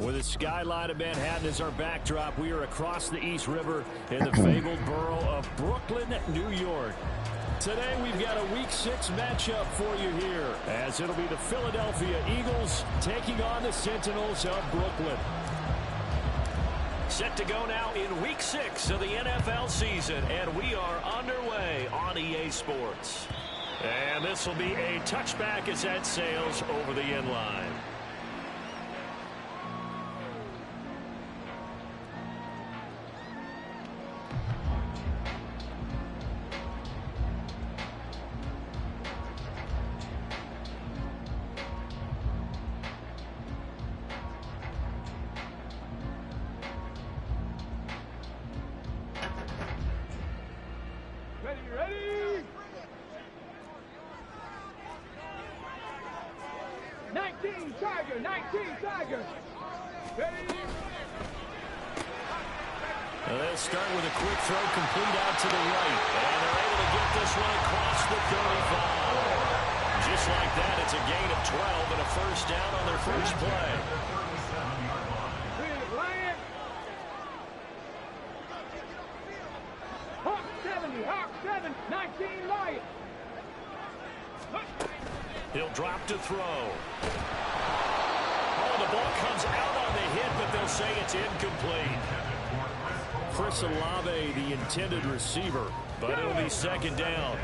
With the skyline of Manhattan as our backdrop, we are across the East River in the fabled borough of Brooklyn, New York. Today we've got a Week 6 matchup for you here, as it'll be the Philadelphia Eagles taking on the Sentinels of Brooklyn. Set to go now in Week 6 of the NFL season, and we are underway on EA Sports. And this will be a touchback as that sails over the end line. Ready? 19 Tiger. Ready? They'll start with a quick throw complete out to the right. And they're able to get this one across the 35. Just like that, it's a gain of 12 and a first down on their first play. Hawk 7, 19 Lion. He'll drop to throw. Oh, the ball comes out on the hit, but they'll say it's incomplete. Chris Olave, the intended receiver, but it'll be second down.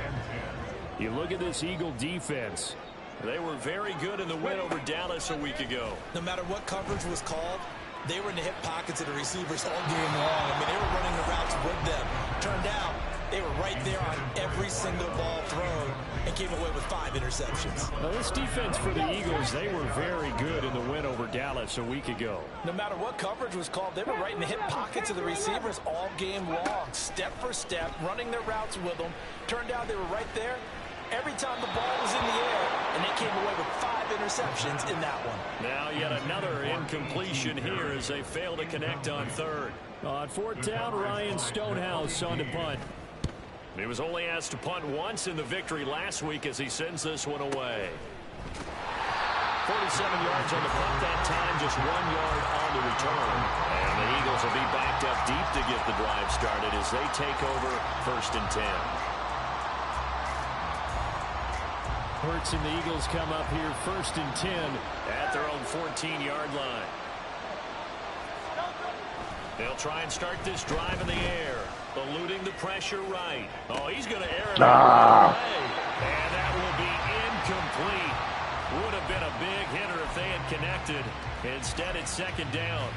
You look at this Eagle defense. They were very good in the win over Dallas a week ago. No matter what coverage was called, they were in the hip pockets of the receivers all game long. I mean, they were running the routes with them. Turned out, they were right there on every single ball thrown and came away with 5 interceptions. Now, this defense for the Eagles, they were very good in the win over Dallas a week ago. No matter what coverage was called, they were right in the hip pockets of the receivers all game long, step for step, running their routes with them. Turned out they were right there every time the ball was in the air, and they came away with 5 interceptions in that one. Now yet another incompletion here as they fail to connect on third. On fourth down, Ryan Stonehouse on to punt. He was only asked to punt once in the victory last week as he sends this one away. 47 yards on the punt that time, just 1 yard on the return. And the Eagles will be backed up deep to get the drive started as they take over first and 10. Hurts and the Eagles come up here first and 10 at their own 14-yard line. They'll try and start this drive in the air, eluding the pressure right. Oh, he's going to air it away. And that will be incomplete. Would have been a big hitter if they had connected. Instead, it's second down.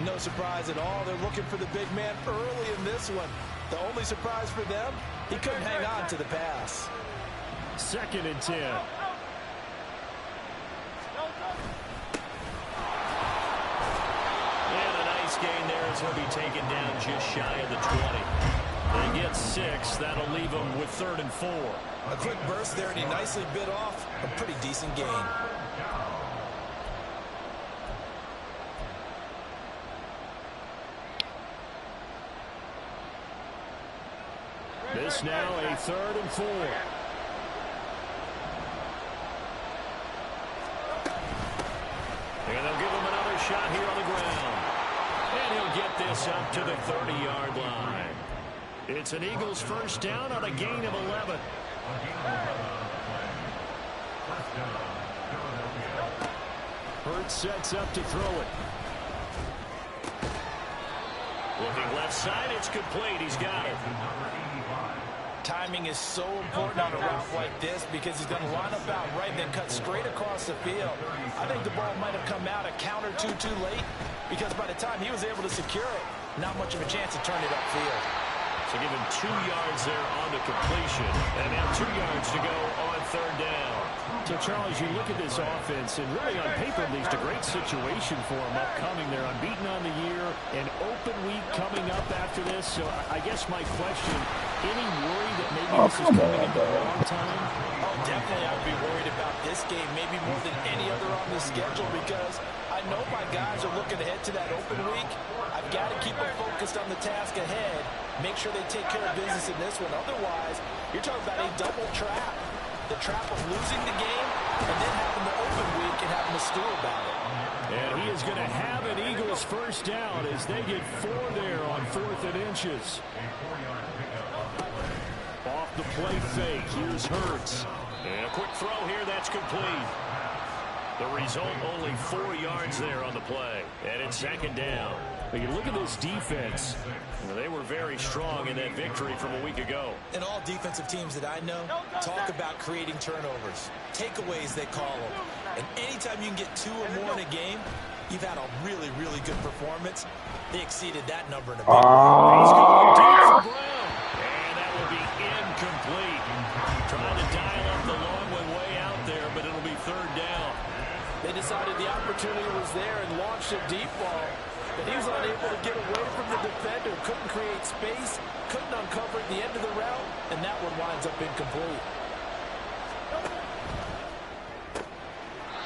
No surprise at all. They're looking for the big man early in this one. The only surprise for them, he couldn't hang on to the pass. Second and 10. Gain there as he'll be taken down just shy of the 20. They get 6. That'll leave them with 3rd and 4. A quick burst there, and he nicely bit off a pretty decent gain. This now a 3rd and 4. And they'll give him another shot here on the ground. And he'll get this up to the 30-yard line. It's an Eagles first down on a gain of 11. Hurts sets up to throw it. Looking left side, it's complete. He's got it. Timing is so important on a route like this because he's going to line up out right and then cut straight across the field. I think the ball might have come out a count or two too late because by the time he was able to secure it, not much of a chance to turn it upfield. So give him 2 yards there on the completion. And now 2 yards to go on 3rd down. So, Charles, you look at this offense, and really on paper, at least a great situation for them upcoming. They're unbeaten on the year, an open week coming up after this. So I guess my question, any worry that maybe this is coming at the wrong time? Oh, definitely I'd be worried about this game, maybe more than any other on the schedule, because I know my guys are looking ahead to that open week. I've got to keep them focused on the task ahead, make sure they take care of business in this one. Otherwise, you're talking about a double trap. The trap of losing the game and then having the open week and having to stew about it. And he is going to have an Eagles first down as they get 4 there on 4th and inches. Off the play fake, here's Hurts. And a quick throw here, that's complete. The result, only 4 yards there on the play. And it's 2nd down. But you look at this defense. They were very strong in that victory from a week ago. And all defensive teams that I know talk about creating turnovers. Takeaways, they call them. And anytime you can get 2 or more in a game, you've had a really, really good performance. They exceeded that number in a big way. He's going deep for Brown. And that will be incomplete. Trying to dial up the long one way out there, but it'll be 3rd down. They decided the opportunity was there and launched a deep ball. But he was unable to get away from the defender. Couldn't create space. Couldn't uncover at the end of the route. And that one winds up incomplete.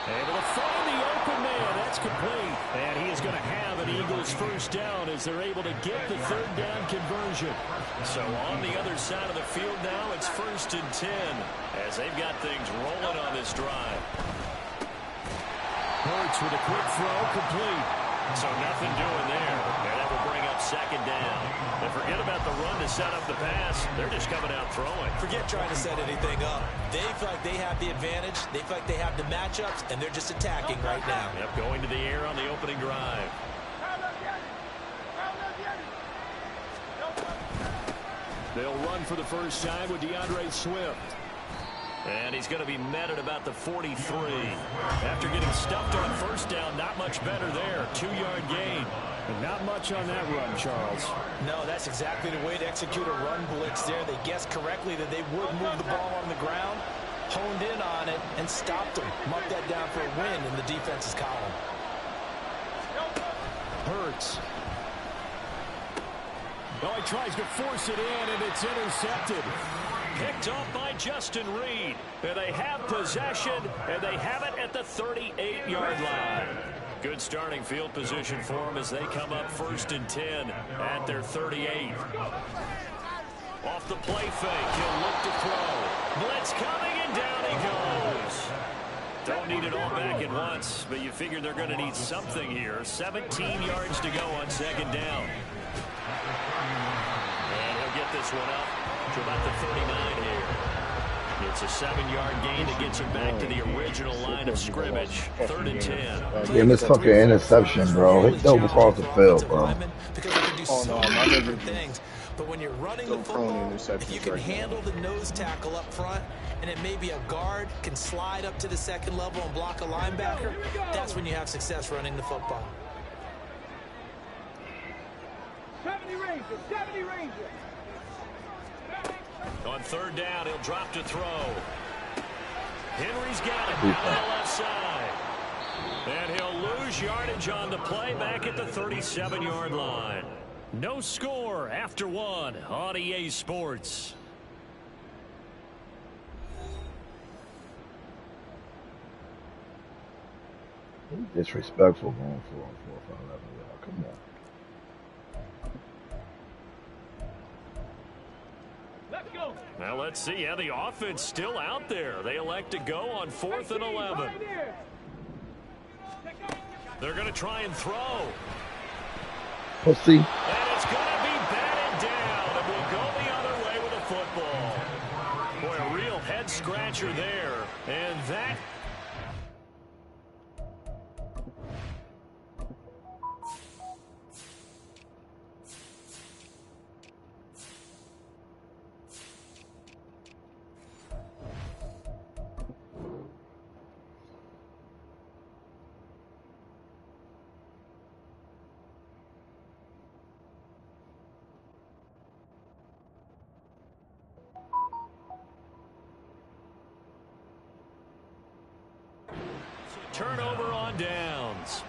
Able to find the open man. That's complete. And he is going to have an Eagles first down as they're able to get the 3rd down conversion. So on the other side of the field now, it's 1st and 10 as they've got things rolling on this drive. Hurts with a quick throw, complete. So nothing doing there. And that will bring up 2nd down. And forget about the run to set up the pass. They're just coming out throwing. Forget trying to set anything up. They feel like they have the advantage. They feel like they have the matchups, and they're just attacking right now. Yep, going to the air on the opening drive. They'll run for the first time with DeAndre Swift. And he's going to be met at about the 43. After getting stuffed on 1st down, not much better there. 2-yard gain. And not much on that run, Charles. No, that's exactly the way to execute a run blitz there. They guessed correctly that they would move the ball on the ground, honed in on it, and stopped them. Marked that down for a win in the defense's column. Hurts. Oh, he tries to force it in, and it's intercepted. Picked off by Justin Reed. And they have possession, and they have it at the 38-yard line. Good starting field position for them as they come up 1st and 10 at their 38. Off the play fake, he'll look to throw. Blitz coming, and down he goes. Don't need it all back at once, but you figure they're going to need something here. 17 yards to go on 2nd down. And he'll get this one up to about the 39 here. It's a 7-yard gain that gets him back to the original line of scrimmage. 3rd and 10. Damn, this fucking interception, bro. He dove across the field, bro. Oh, no, my nigga. But when you're running the football, if you can handle the nose tackle up front, and it may be a guard can slide up to the 2nd level and block a linebacker, that's when you have success running the football. 70 Rangers, 70 Rangers. On 3rd down, he'll drop to throw. Henry's got it down the left side. And he'll lose yardage on the play back at the 37-yard line. No score after 1 on EA Sports. Disrespectful going for 4, 5, 11. Come on. Now let's see. Yeah, the offense still out there. They elect to go on 4th and 11. They're going to try and throw. Pussy. And it's going to be batted down. And we'll go the other way with a football. Boy, a real head-scratcher there. And that... Turnover on downs.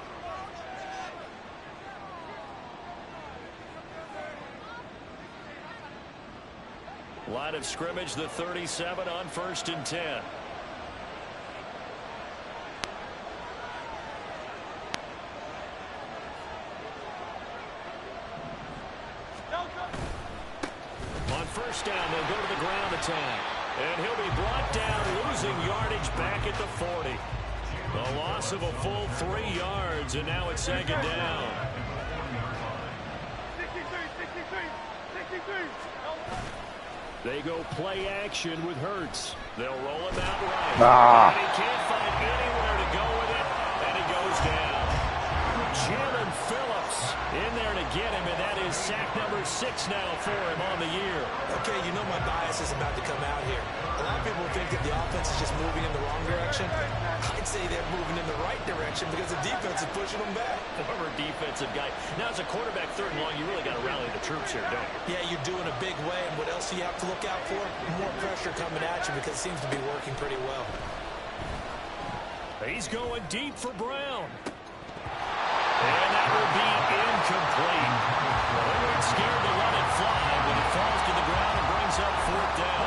Line of scrimmage, the 37 on 1st and 10. On 1st down, they'll go to the ground attack. And he'll be brought down, losing yardage back at the 40. A loss of a full 3 yards, and now it's second down. 63. They go play action with Hurts. They'll roll him out right. Ah. And he can't find anywhere to go with it, and he goes down. Jim and Phillips in there to get him, and that is sack number 6 now for him on the year. Okay, you know my bias is about to come out here. A lot of people think that the offense is just moving in the wrong direction. I'd say they're moving in the right direction because the defense is pushing them back. Former defensive guy. Now, as a quarterback, 3rd and long, you really got to rally the troops here, don't you? Yeah, you're doing a big way, and what else do you have to look out for? More pressure coming at you because it seems to be working pretty well. He's going deep for Brown. And that will be incomplete. Well, they weren't scared to let it fly, but it falls to the ground and brings up 4th down.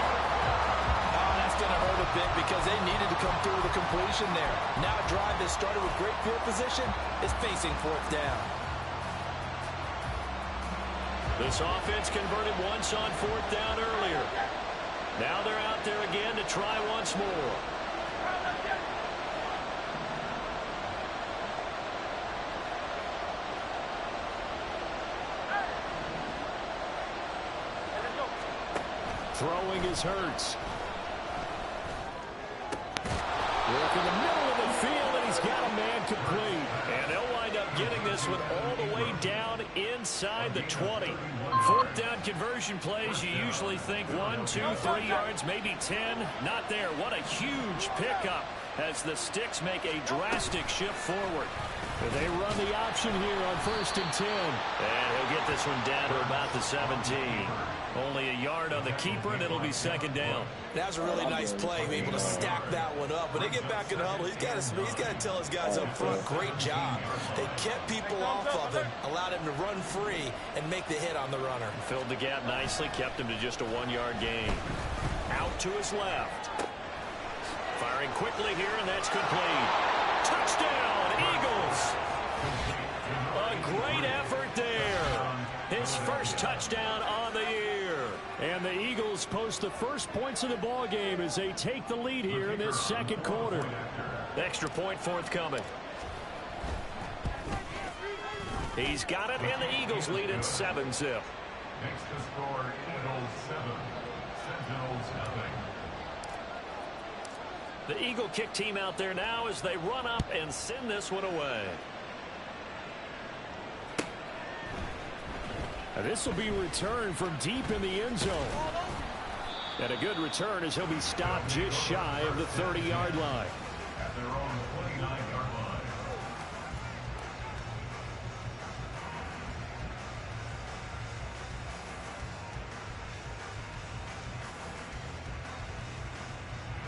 Oh, that's going to hurt a bit because they needed to come through with a completion there. Now a drive that started with great field position is facing 4th down. This offense converted once on 4th down earlier. Now they're out there again to try once more. Throwing is Hurts. Work in the middle of the field, and he's got a man complete. And they'll wind up getting this one all the way down inside the 20. 4th down conversion plays, you usually think 1, 2, 3 yards, maybe 10. Not there. What a huge pickup as the Sticks make a drastic shift forward. They run the option here on 1st and 10. And he'll get this one down to about the 17. Only a yard on the keeper, and it'll be 2nd down. That was a really nice play, able to stack that one up. When they get back in the huddle, he's got to tell his guys up front, great job. They kept people off of him, allowed him to run free, and make the hit on the runner. Filled the gap nicely, kept him to just a 1-yard gain. Out to his left. Firing quickly here, and that's complete. Touchdown, Eagles! A great effort there. His first touchdown on the year. And the Eagles post the first points of the ball game as they take the lead here in this 2nd quarter. Extra point forthcoming. He's got it, and the Eagles lead at 7-zip. Next to score, Eagles 7, Sentinels nothing. The Eagle kick team out there now as they run up and send this one away. And this will be returned from deep in the end zone. And a good return as he'll be stopped just shy of the 30-yard line. At their own 29-yard line.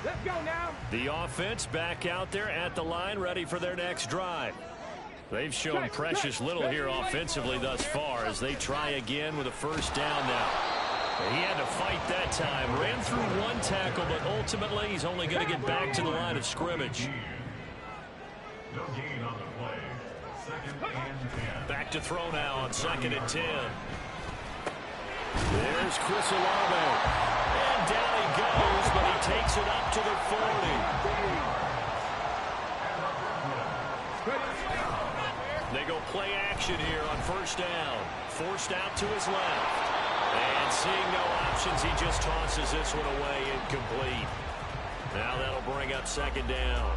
Let's go now. The offense back out there at the line, ready for their next drive. They've shown precious little here offensively thus far as they try again with a 1st down now. He had to fight that time. Ran through 1 tackle, but ultimately he's only going to get back to the line of scrimmage. No gain on the play. 2nd and 10. Back to throw now on 2nd and 10. There's Chris Olave. And down he goes, but he takes it up to the 40. They go play action here on 1st down. Forced out to his left. And seeing no options, he just tosses this one away incomplete. Now that'll bring up 2nd down.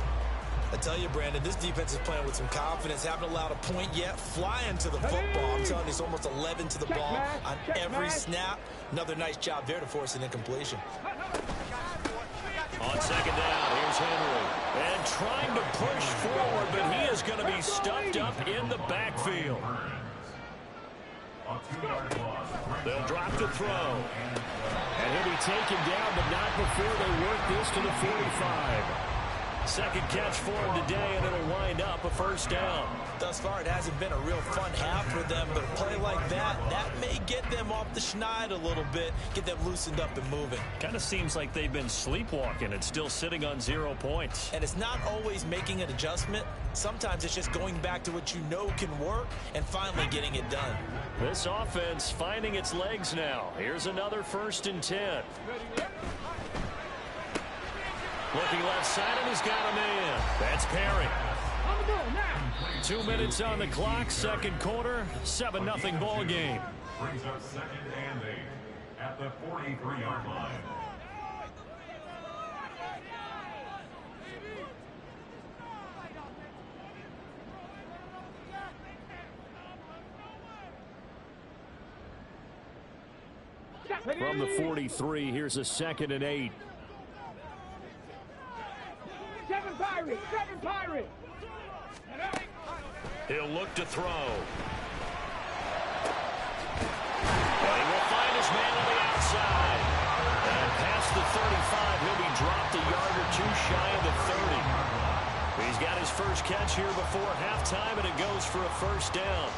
I tell you, Brandon, this defense is playing with some confidence. Haven't allowed a point yet. Flying to the football. I'm telling you, it's almost 11 to the ball on every snap. Another nice job there to force an incompletion. On 2nd down, here's Henry. And trying to push forward, but he is going to be stuffed up in the backfield. They'll drop the throw. And he'll be taken down, but not before they work this to the 45. 2nd catch for him today, and it'll wind up a 1st down. Thus far, it hasn't been a real fun half for them, but a play like that may get them off the schneid a little bit, get them loosened up and moving. Kind of seems like they've been sleepwalking and still sitting on 0 points. And it's not always making an adjustment. Sometimes it's just going back to what you know can work and finally getting it done. This offense finding its legs now. Here's another 1st and 10. Looking left side, and he's got a man. That's Perry. 2 minutes on the clock, second quarter, 7-0 ball game. Brings up second and 8 at the 43-yard line. From the 43, here's a second and 8. Seven Pirates. He'll look to throw. And he will find his man on the outside. And past the 35, he'll be dropped a yard or two shy of the 30. He's got his first catch here before halftime, and it goes for a first down.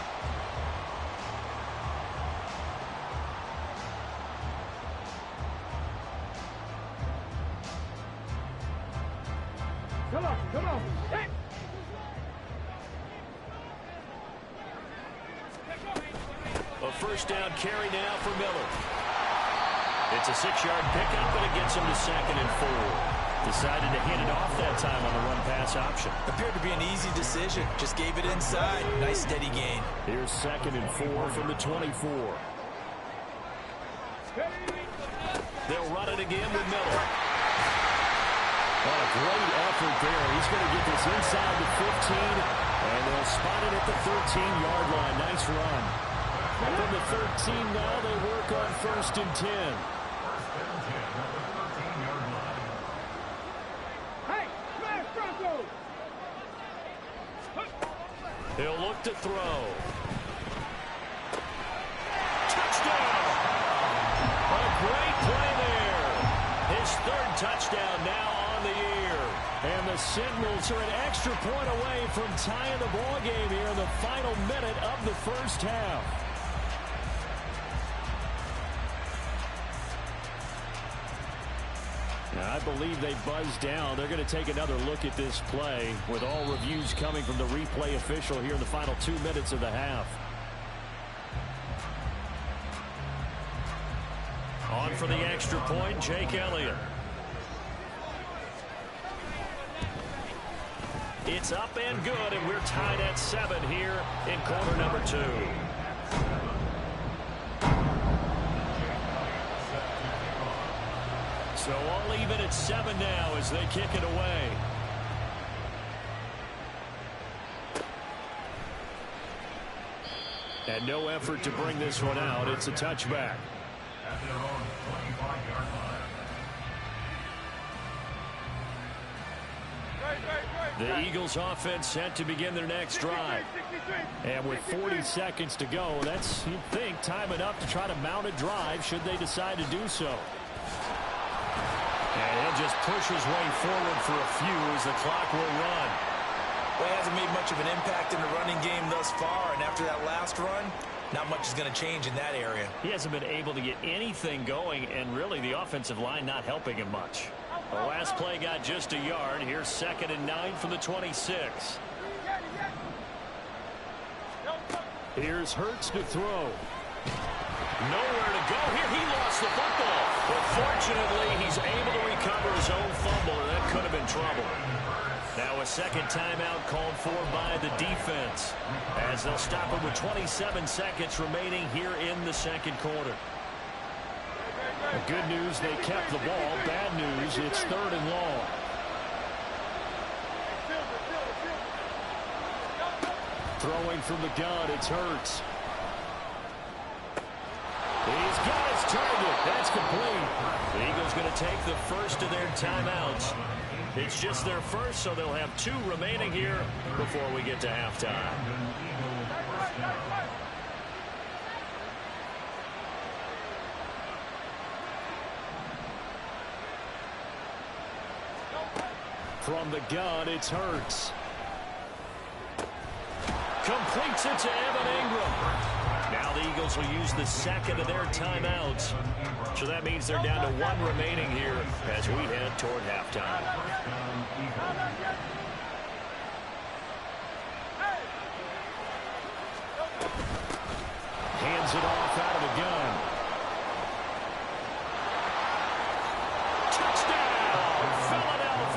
Come on. Hey. A first down carry now for Miller. It's a 6-yard pickup, and it gets him to second and 4. Decided to hand it off that time on the run-pass option. Appeared to be an easy decision. Just gave it inside. Nice steady gain. Here's second and 4 from the 24. They'll run it again with Miller. Oh, a great effort there. He's going to get this inside the 15, and they'll spot it at the 13-yard line. Nice run. From the 13 now, they work on first and 10. Hey, smash Broncos! He'll look to throw. Touchdown! A great play there. His third touchdown now on the year. And the Sentinels are an extra point away from tying the ball game here in the final minute of the first half. Now, I believe they buzzed down. They're going to take another look at this play with all reviews coming from the replay official here in the final 2 minutes of the half. On for the extra point, Jake Elliott. It's up and good, and we're tied at 7 here in quarter number 2. So all even at 7 now as they kick it away. And no effort to bring this one out. It's a touchback. At their own 25-yard line. The Eagles offense set to begin their next drive. And with 40 seconds to go, that's, you'd think, time enough to try to mount a drive should they decide to do so. And he'll just push his way forward for a few as the clock will run. Well, he hasn't made much of an impact in the running game thus far, and after that last run, not much is going to change in that area. He hasn't been able to get anything going, and really the offensive line not helping him much. The last play got just a yard. Here's second and 9 from the 26. Here's Hurts to throw. Nowhere to go here. He lost the football. But fortunately, he's able to recover his own fumble, and that could have been trouble. Now a second timeout called for by the defense as they'll stop it with 27 seconds remaining here in the second quarter. Good news, they kept the ball. Bad news, it's third and long. Throwing from the gun, it's Hurts. He's got his target. That's complete. The Eagles going to take the first of their timeouts. It's just their first, so they'll have 2 remaining here before we get to halftime. From the gun, it's Hurts. Completes it to Evan Ingram. Now the Eagles will use the second of their timeouts. So that means they're down to 1 remaining here as we head toward halftime. Hands it off out of the gun. Touchdown, Philadelphia.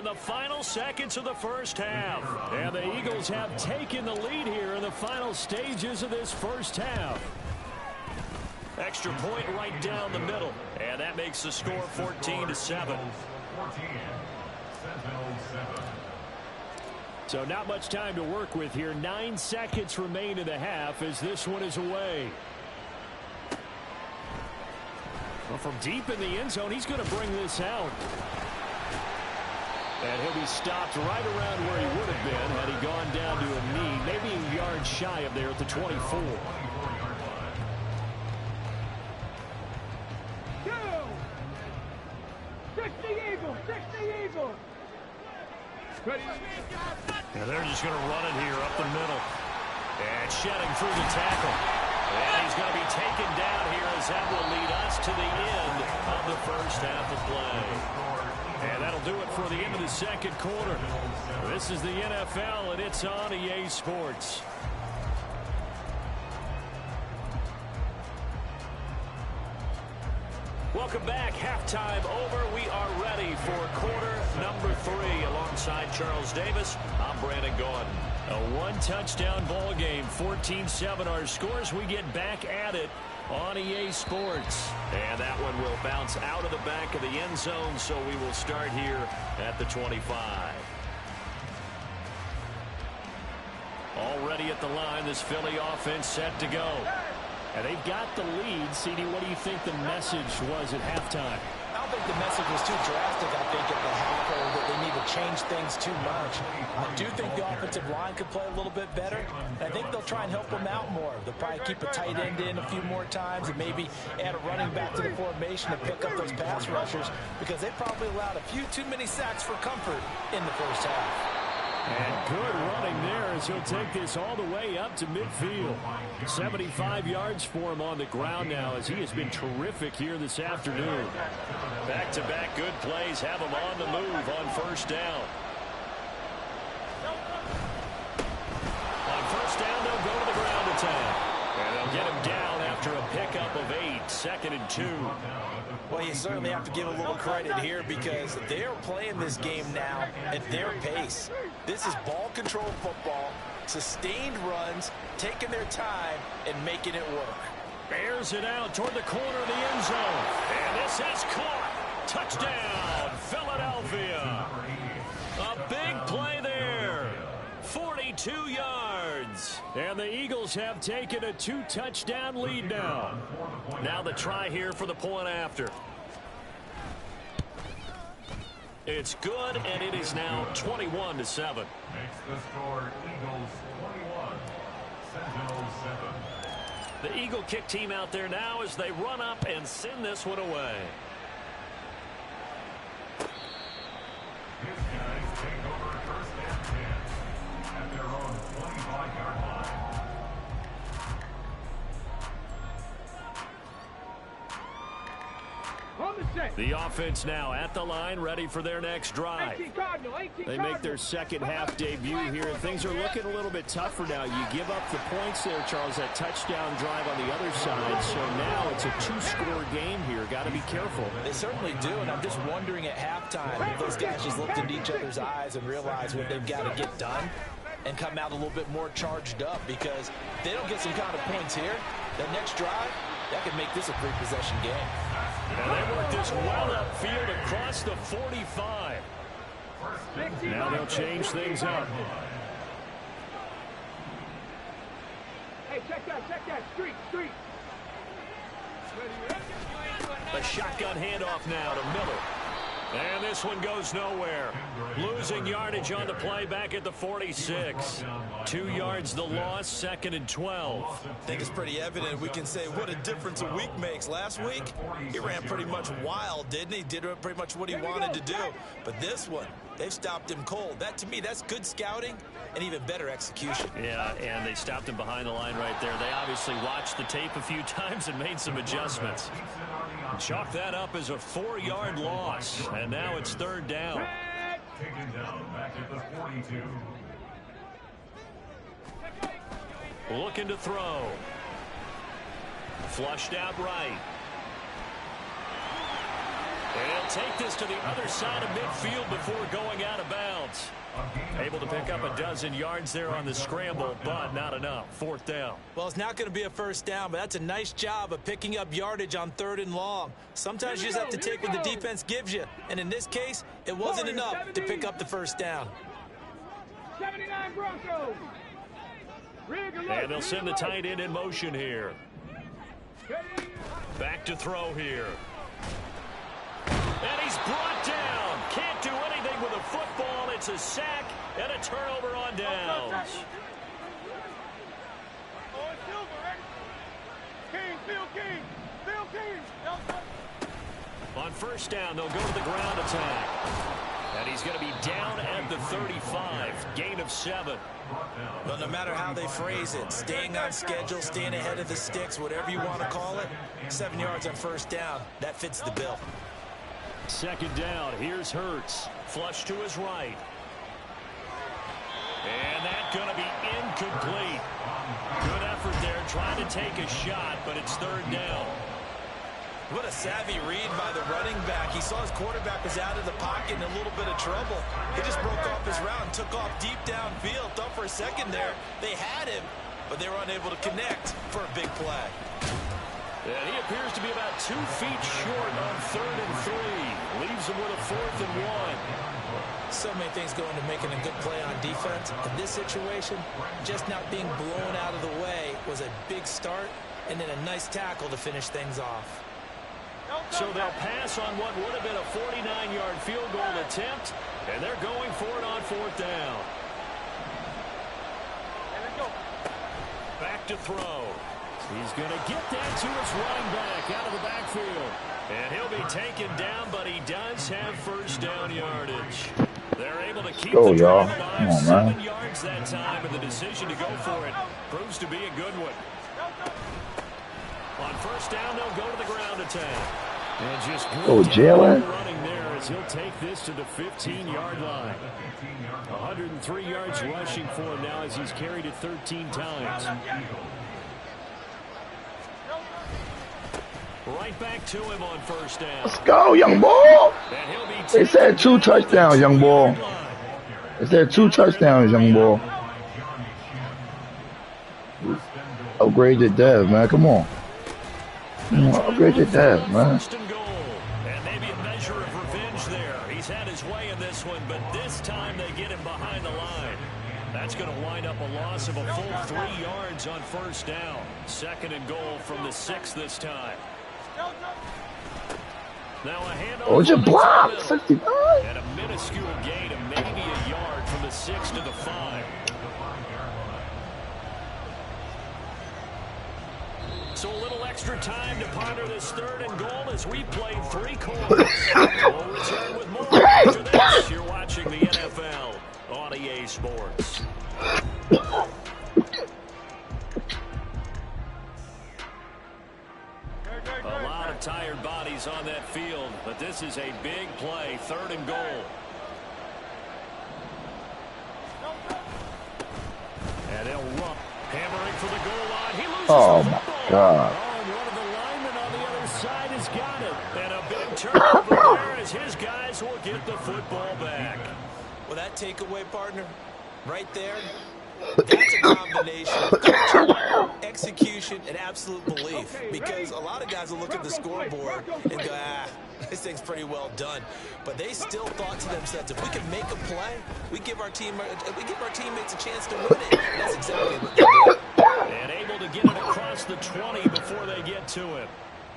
the final seconds of the first half. And the Eagles have taken the lead here in the final stages of this first half. Extra point right down the middle. And that makes the score 14-7. So not much time to work with here. 9 seconds remain in the half as this one is away. Well, from deep in the end zone, he's going to bring this out. And he'll be stopped right around where he would have been had he gone down to a knee, maybe a yard shy of there at the 24. And they're just going to run it here up the middle. And shedding through the tackle. And he's going to be taken down here as that will lead us to the end of the first half of play. And that'll do it for the end of the second quarter. This is the NFL, and it's on EA Sports. Welcome back. Halftime over. We are ready for quarter number 3. Alongside Charles Davis, I'm Brandon Gaudin. A one-touchdown ball game, 14-7 our scores. We get back at it on EA Sports. And that one will bounce out of the back of the end zone, so we will start here at the 25. Already at the line, this Philly offense set to go. And they've got the lead. CD, what do you think the message was at halftime? I don't think the message was too drastic, I think, at the half, or that they need to change things too much. I do think the offensive line could play a little bit better. I think they'll try and help them out more. They'll probably keep a tight end in a few more times and maybe add a running back to the formation to pick up those pass rushers, because they probably allowed a few too many sacks for comfort in the first half. And good running there as he'll take this all the way up to midfield. 75 yards for him on the ground now as he has been terrific here this afternoon. Back-to-back good plays have him on the move on first down. On first down, they'll go to the ground attack. And they'll get him down after a pickup of 8, 2nd and 2. Well, you certainly have to give a little credit here because they're playing this game now at their pace. This is ball control football, sustained runs, taking their time, and making it work. Bears it out toward the corner of the end zone. And this is caught. Touchdown, Philadelphia. A big play there. 42 yards. And the Eagles have taken a 2-touchdown lead now. Now the try here for the point after. It's good, and it is now 21-7. Makes the score Eagles 21, Sentinels 7. The Eagle kick team out there now as they run up and send this one away. His guys take over first and 10 at their own 25-yard line. The offense now at the line, ready for their next drive. They make their second half debut here. Things are looking a little bit tougher now. You give up the points there, Charles, that touchdown drive on the other side. So now it's a 2-score game here. Got to be careful. They certainly do, and I'm just wondering at halftime if those guys just looked into each other's eyes and realized what they've got to get done and come out a little bit more charged up, because if they don't get some kind of points here, that next drive, that could make this a 3-possession game. And they work this well upfield across the 45. Now they'll change things up. Hey, check that. Street. A shotgun handoff now to Miller. And this one goes nowhere. Losing yardage on the play back at the 46. 2 yards the loss, 2nd and 12. I think it's pretty evident. We can say what a difference a week makes. Last week, he ran pretty much wild, didn't he? Did pretty much what he wanted to do. But this one, they've stopped him cold. That, to me, that's good scouting and even better execution. Yeah, and they stopped him behind the line right there. They obviously watched the tape a few times and made some adjustments. Chalk that up as a 4-yard loss. And now it's 3rd down. Taken down back at the 42. Looking to throw. Flushed out right. And he'll take this to the other side of midfield before going out of bounds. Able to pick up a dozen yards there on the scramble, but not enough. Fourth down. Well, it's not going to be a first down, but that's a nice job of picking up yardage on 3rd and long. Sometimes you just have to take what the defense gives you. And in this case, it wasn't enough to pick up the first down. 79 Broncos. And they'll send the tight end in motion here. Back to throw here. And he's brought down. Can't do anything with a football. It's a sack and a turnover on downs. On first down, they'll go to the ground attack. And he's going to be down at the 35. Gain of 7. Well, no matter how they phrase it, staying on schedule, staying ahead of the sticks, whatever you want to call it, 7 yards on first down, that fits the bill. Second down, here's Hurts. Flush to his right. And that's going to be incomplete. Good effort there, trying to take a shot, but it's 3rd down. What a savvy read by the running back. He saw his quarterback was out of the pocket in a little bit of trouble. He just broke off his route and took off deep downfield. Thought for a second there they had him, but they were unable to connect for a big play. And he appears to be about 2 feet short on 3rd and 3. Leaves him with a 4th and 1. So many things go into making a good play on defense. In this situation, just not being blown out of the way was a big start, and then a nice tackle to finish things off. So they'll pass on what would have been a 49-yard field goal attempt, and they're going for it on 4th down. Back to throw. He's going to get that to his running back out of the backfield. And he'll be taken down, but he does have first down yardage. They're able to keep the drive alive. 7 yards that time, and the decision to go for it proves to be a good one. On first down, they'll go to the ground attack. And just Jalen running there as he'll take this to the 15-yard line. 103 yards rushing for him now as he's carried it 13 times. Right back to him on first down. Let's go, young boy. They said 2 touchdowns, young boy. They said 2 touchdowns, young boy. Upgrade your dev, man. Come on. Upgrade your dev, man. And maybe a measure of revenge there. He's had his way in this one, but this time they get him behind the line. That's going to wind up a loss of a full 3 yards on first down. 2nd and goal from the 6 this time. Now a handoff. Oh, you blocked 69. And a minuscule gain of maybe a yard from the 6 to the 5. So a little extra time to ponder this 3rd and goal as we play 3 quarters. We'll return with more after this. You're watching the NFL on EA Sports. A lot of tired bodies on that field, but this is a big play, 3rd and goal. And they'll run, hammering for the goal line. He loses the football. God. Oh, and one of the linemen on the other side has got it. And a big turnover there as his guys will get the football back. Well, that takeaway, partner, right there, that's a combination of culture, execution, and absolute belief. Because a lot of guys will look at the scoreboard and go, this thing's pretty well done. But they still thought to themselves, if we can make a play, we give our teammates a chance to win it. And that's exactly what they did. And able to get it across the 20 before they get to him.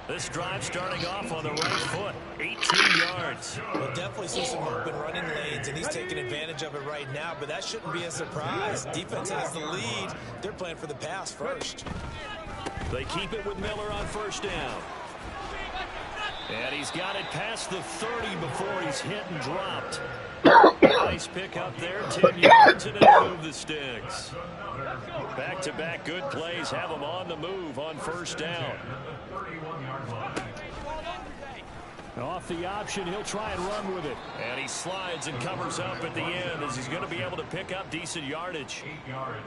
This drive starting off on the right foot, 18 yards. We'll definitely see some open running lanes, and he's taking advantage of it right now, but that shouldn't be a surprise. Defense has the lead. They're playing for the pass first. They keep it with Miller on first down. And he's got it past the 30 before he's hit and dropped. Nice pick up there, 10 yards, and it'll move the sticks. Back-to-back good plays have them on the move on first down. Off the option, he'll try and run with it. And he slides and covers up at the end as he's going to be able to pick up decent yardage.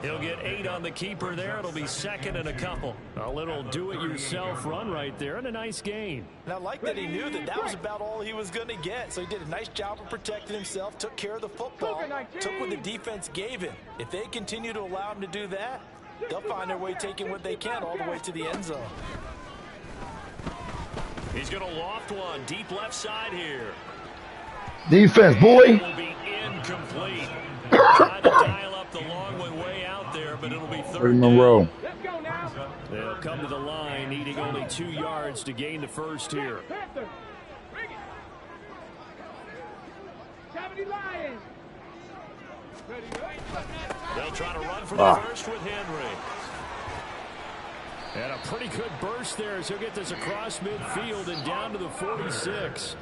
He'll get 8 on the keeper there. It'll be second and a couple. A little do-it-yourself run right there and a nice gain. And I like that he knew that that was about all he was going to get. So he did a nice job of protecting himself, took care of the football, took what the defense gave him. If they continue to allow him to do that, they'll find their way taking what they can all the way to the end zone. He's going to loft one deep left side here. Defense, boy. It will be incomplete. Trying to dial up the long way out there, but it'll be third down. Let's go now. They'll come to the line, needing only 2 yards to gain the first here. Panther. Bring it. 70 Lions. They'll try to run for the first with Henry. And a pretty good burst there as he'll get this across midfield and down to the 46.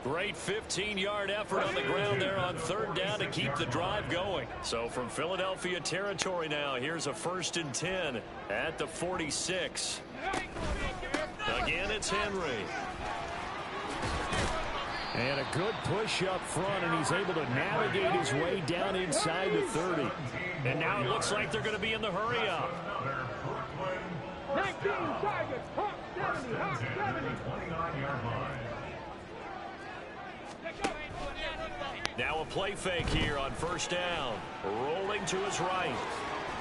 Great 15-yard effort on the ground there on third down to keep the drive going. So from Philadelphia territory now, here's a 1st and 10 at the 46. Again, it's Henry. And a good push up front, and he's able to navigate his way down inside the 30. And now it looks like they're going to be in the hurry up. 19 targets, Hawk 70, Hawk 70. Now a play fake here on first down. Rolling to his right.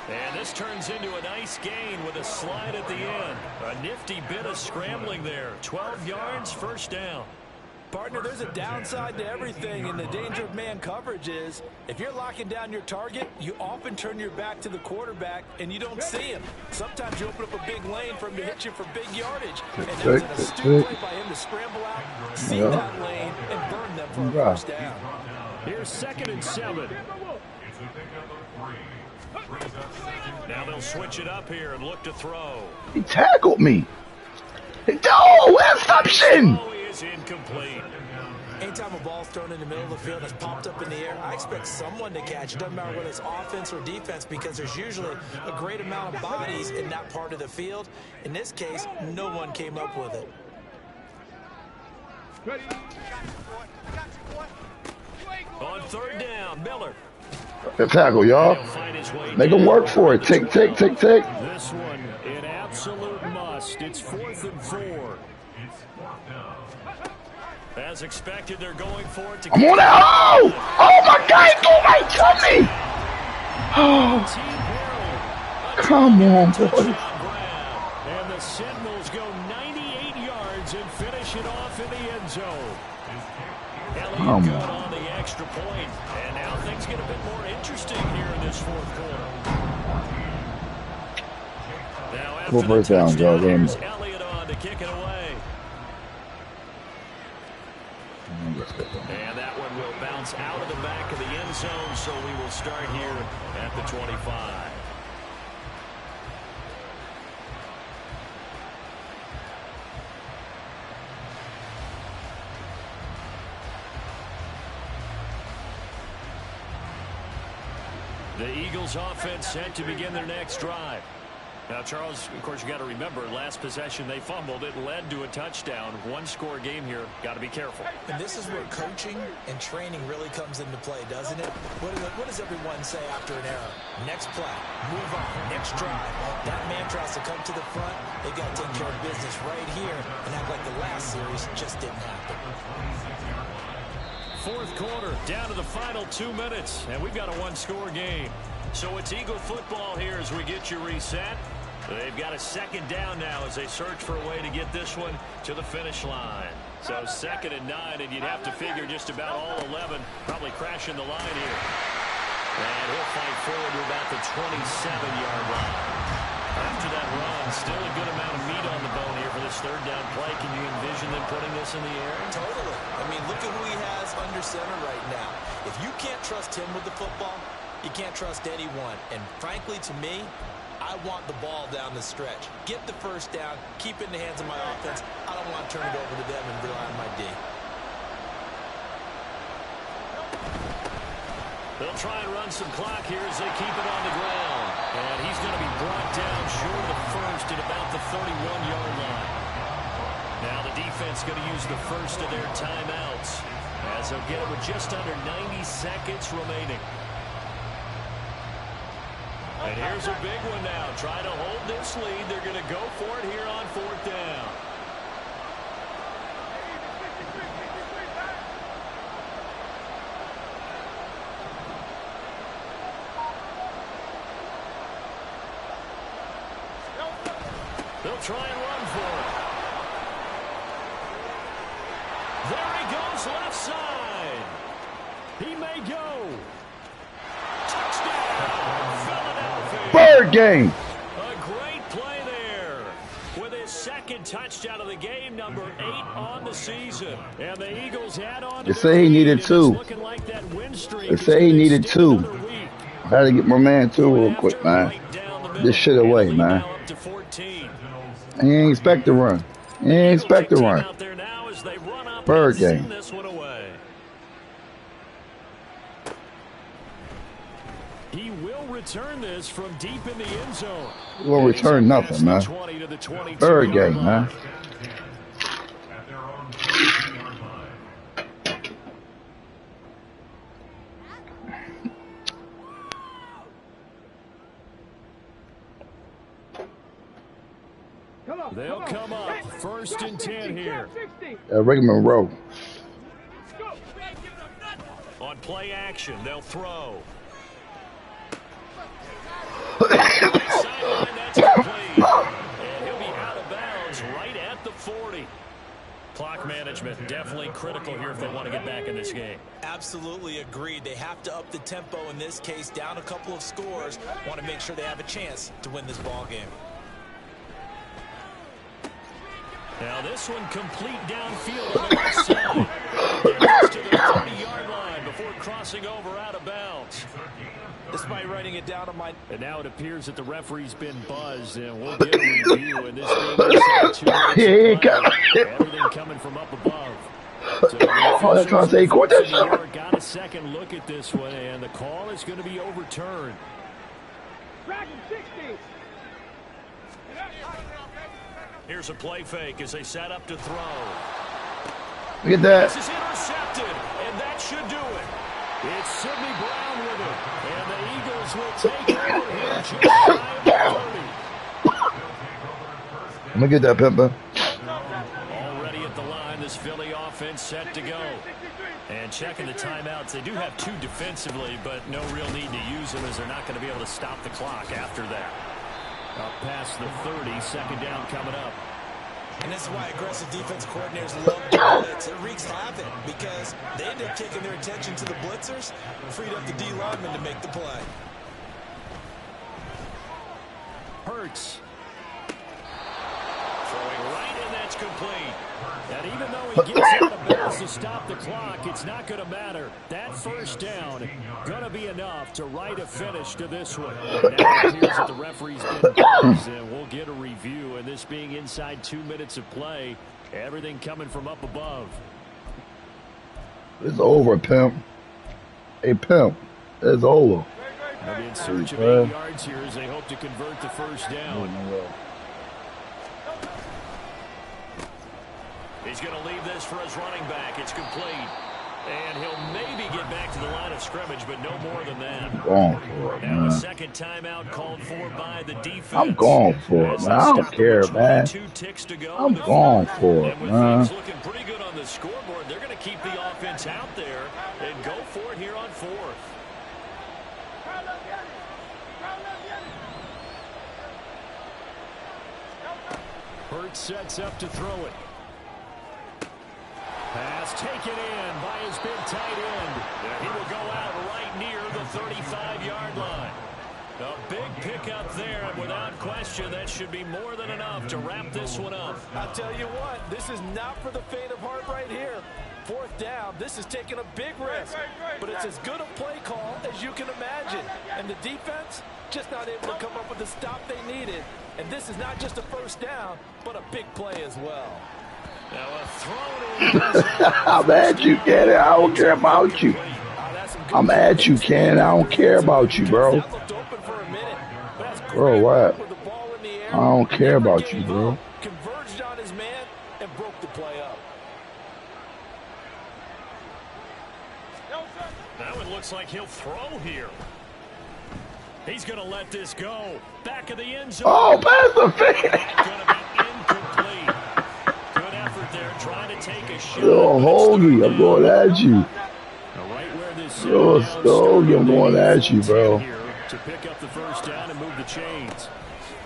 And this turns into a nice gain with a slide at the end. A nifty bit of scrambling there. 12 yards, first down. Partner, there's a downside to everything, and the danger of man coverage is if you're locking down your target, you often turn your back to the quarterback and you don't see him. Sometimes you open up a big lane for him to hit you for big yardage. And that was an astute play by him to scramble out, see that lane, and burn them for a first down. Here's 2nd and 7. Now they'll switch it up here and look to throw. He tackled me. No, interception. Is incomplete. Anytime a ball's thrown in the middle of the field that's popped up in the air, I expect someone to catch it. Doesn't matter whether it's offense or defense, because there's usually a great amount of bodies in that part of the field. In this case, no one came up with it. On third down, Miller. The tackle, y'all. Make him work for it. Tick, tick, tick, tick. This one, an absolute must. It's 4th and 4. As expected, they're going for it. I'm on that. Oh my God, go right to me. Oh, come on, boy. And the Sentinels go 98 yards and finish it off in the end zone. Elliott good on the extra point. And now things get a bit more interesting here in this 4th quarter. Now after the touchdown, here's Elliott on to kick it away. And that one will bounce out of the back of the end zone, so we will start here at the 25. The Eagles offense set to begin their next drive. Now, Charles, of course, you got to remember, last possession they fumbled. It led to a touchdown. 1-score game here. Got to be careful. And this is where coaching and training really comes into play, doesn't it? What does everyone say after an error? Next play, move on, next drive. That man tries to come to the front. They've got to take care of business right here and act like the last series just didn't happen. 4th quarter, down to the final 2 minutes, and we've got a 1-score game. So it's Eagle football here as we get you reset. They've got a 2nd down now as they search for a way to get this one to the finish line. So 2nd and 9, and you'd have to figure just about all 11 probably crashing the line here. And he'll fight forward to about the 27-yard line. After that run, still a good amount of meat on the bone here for this 3rd down play. Can you envision them putting this in the air? Totally. I mean, look at who he has under center right now. If you can't trust him with the football, you can't trust anyone. And frankly, to me, I want the ball down the stretch. Get the first down, keep it in the hands of my offense. I don't want to turn it over to them and rely on my D. They'll try and run some clock here as they keep it on the ground. And he's going to be brought down short of the first at about the 31-yard line. Now the defense going to use the first of their timeouts as they'll get it with just under 90 seconds remaining. And here's a big one now. Trying to hold this lead. They're going to go for it here on 4th down. They'll try and run for it. There he goes left side. He may go. Touchdown, Philadelphia. Bird game. A great play there. With his second touchdown of the game, number 8 on the season. And the Eagles add on to They say he needed 2. like They say he needed 2. I had to get my man 2 real quick, man. This shit away, man. He ain't expect to run. He ain't expect to run. Bird game. He will return this from deep in the end zone. He won't return nothing, man. Bird game, man. They'll come up 1st and 10 here. Rickman Rowe. On play action, they'll throw. Sideline, that's complete. And he'll be out of bounds right at the 40. Clock management definitely critical here if they want to get back in this game. Absolutely agreed. They have to up the tempo in this case, down a couple of scores. Want to make sure they have a chance to win this ball game. Now this one complete downfield on the left side. Gets to the 30-yard line before crossing over out of bounds. This might writing it down on my... And now it appears that the referee's been buzzed, and we'll get a review. And this being everything coming from up above. So Oh, that's trying to say, quit that shit. got a second look at this one, and the call is going to be overturned. Dragon 60. Here's a play fake as they set up to throw. Look at that. This is intercepted, and that should do it. It's Sidney Brown with it, and the Eagles will take over here just shy of 30. Let me get that, Pimpa. Already at the line, this Philly offense set to go. And checking the timeouts, they do have 2 defensively, but no real need to use them as they're not going to be able to stop the clock after that. Up past the 30, 2nd down coming up. And this is why aggressive defense coordinators love to blitz. It wreaks havoc because they end up taking their attention to the blitzers, freed up the D lineman to make the play. Hurts. Throwing right, and that's complete. And even though he gets out of bounds to stop the clock, it's not going to matter. That 1st down going to be enough to write a finish to this one. Now it appears that the referee's been buzzed, and we'll get a review. And this being inside 2 minutes of play, everything coming from up above. It's over, Pimp. Hey, Pimp. It's over. They'll be in search of 8 yards here as they hope to convert the 1st down. He's going to leave this for his running back. It's complete. And he'll maybe get back to the line of scrimmage, but no more than that. I'm going for it, Now man. a second timeout called for by the defense. I'm going for it, man. I don't care, man. I'm going for it, man. Things looking pretty good on the scoreboard, they're going to keep the offense out there and go for it here on 4th. Hurts sets up to throw it. Pass taken in by his big tight end. He will go out right near the 35-yard line. A big pickup there, and without question, that should be more than enough to wrap this one up. I'll tell you what, this is not for the faint of heart right here. 4th down, this is taking a big risk, but it's as good a play call as you can imagine. And the defense just not able to come up with the stop they needed. And this is not just a 1st down, but a big play as well. Now a throw. I'm at you, Ken. I don't care about you. I'm at you, Ken. I don't care about you, bro. Bro, what? I don't care about you, bro. Converged on his man and broke Looks like he'll throw here. He's going to let this go. Back of the end zone. Oh, pass the face. Going to be incomplete. Good effort there, trying to take a shot. Yo, Hoagie, I'm going at you. Right where this Yo, Stogie, I'm going at you, bro. To pick up the first down and move the chains.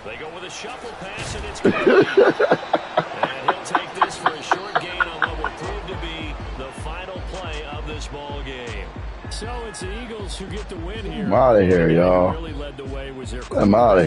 They go with a shuffle pass, and it's complete. And he'll take this for a short gain on what will prove to be the final play of this ball game. So it's the Eagles who get the win here. I'm out of here, y'all. Really led the way was their I'm out of here.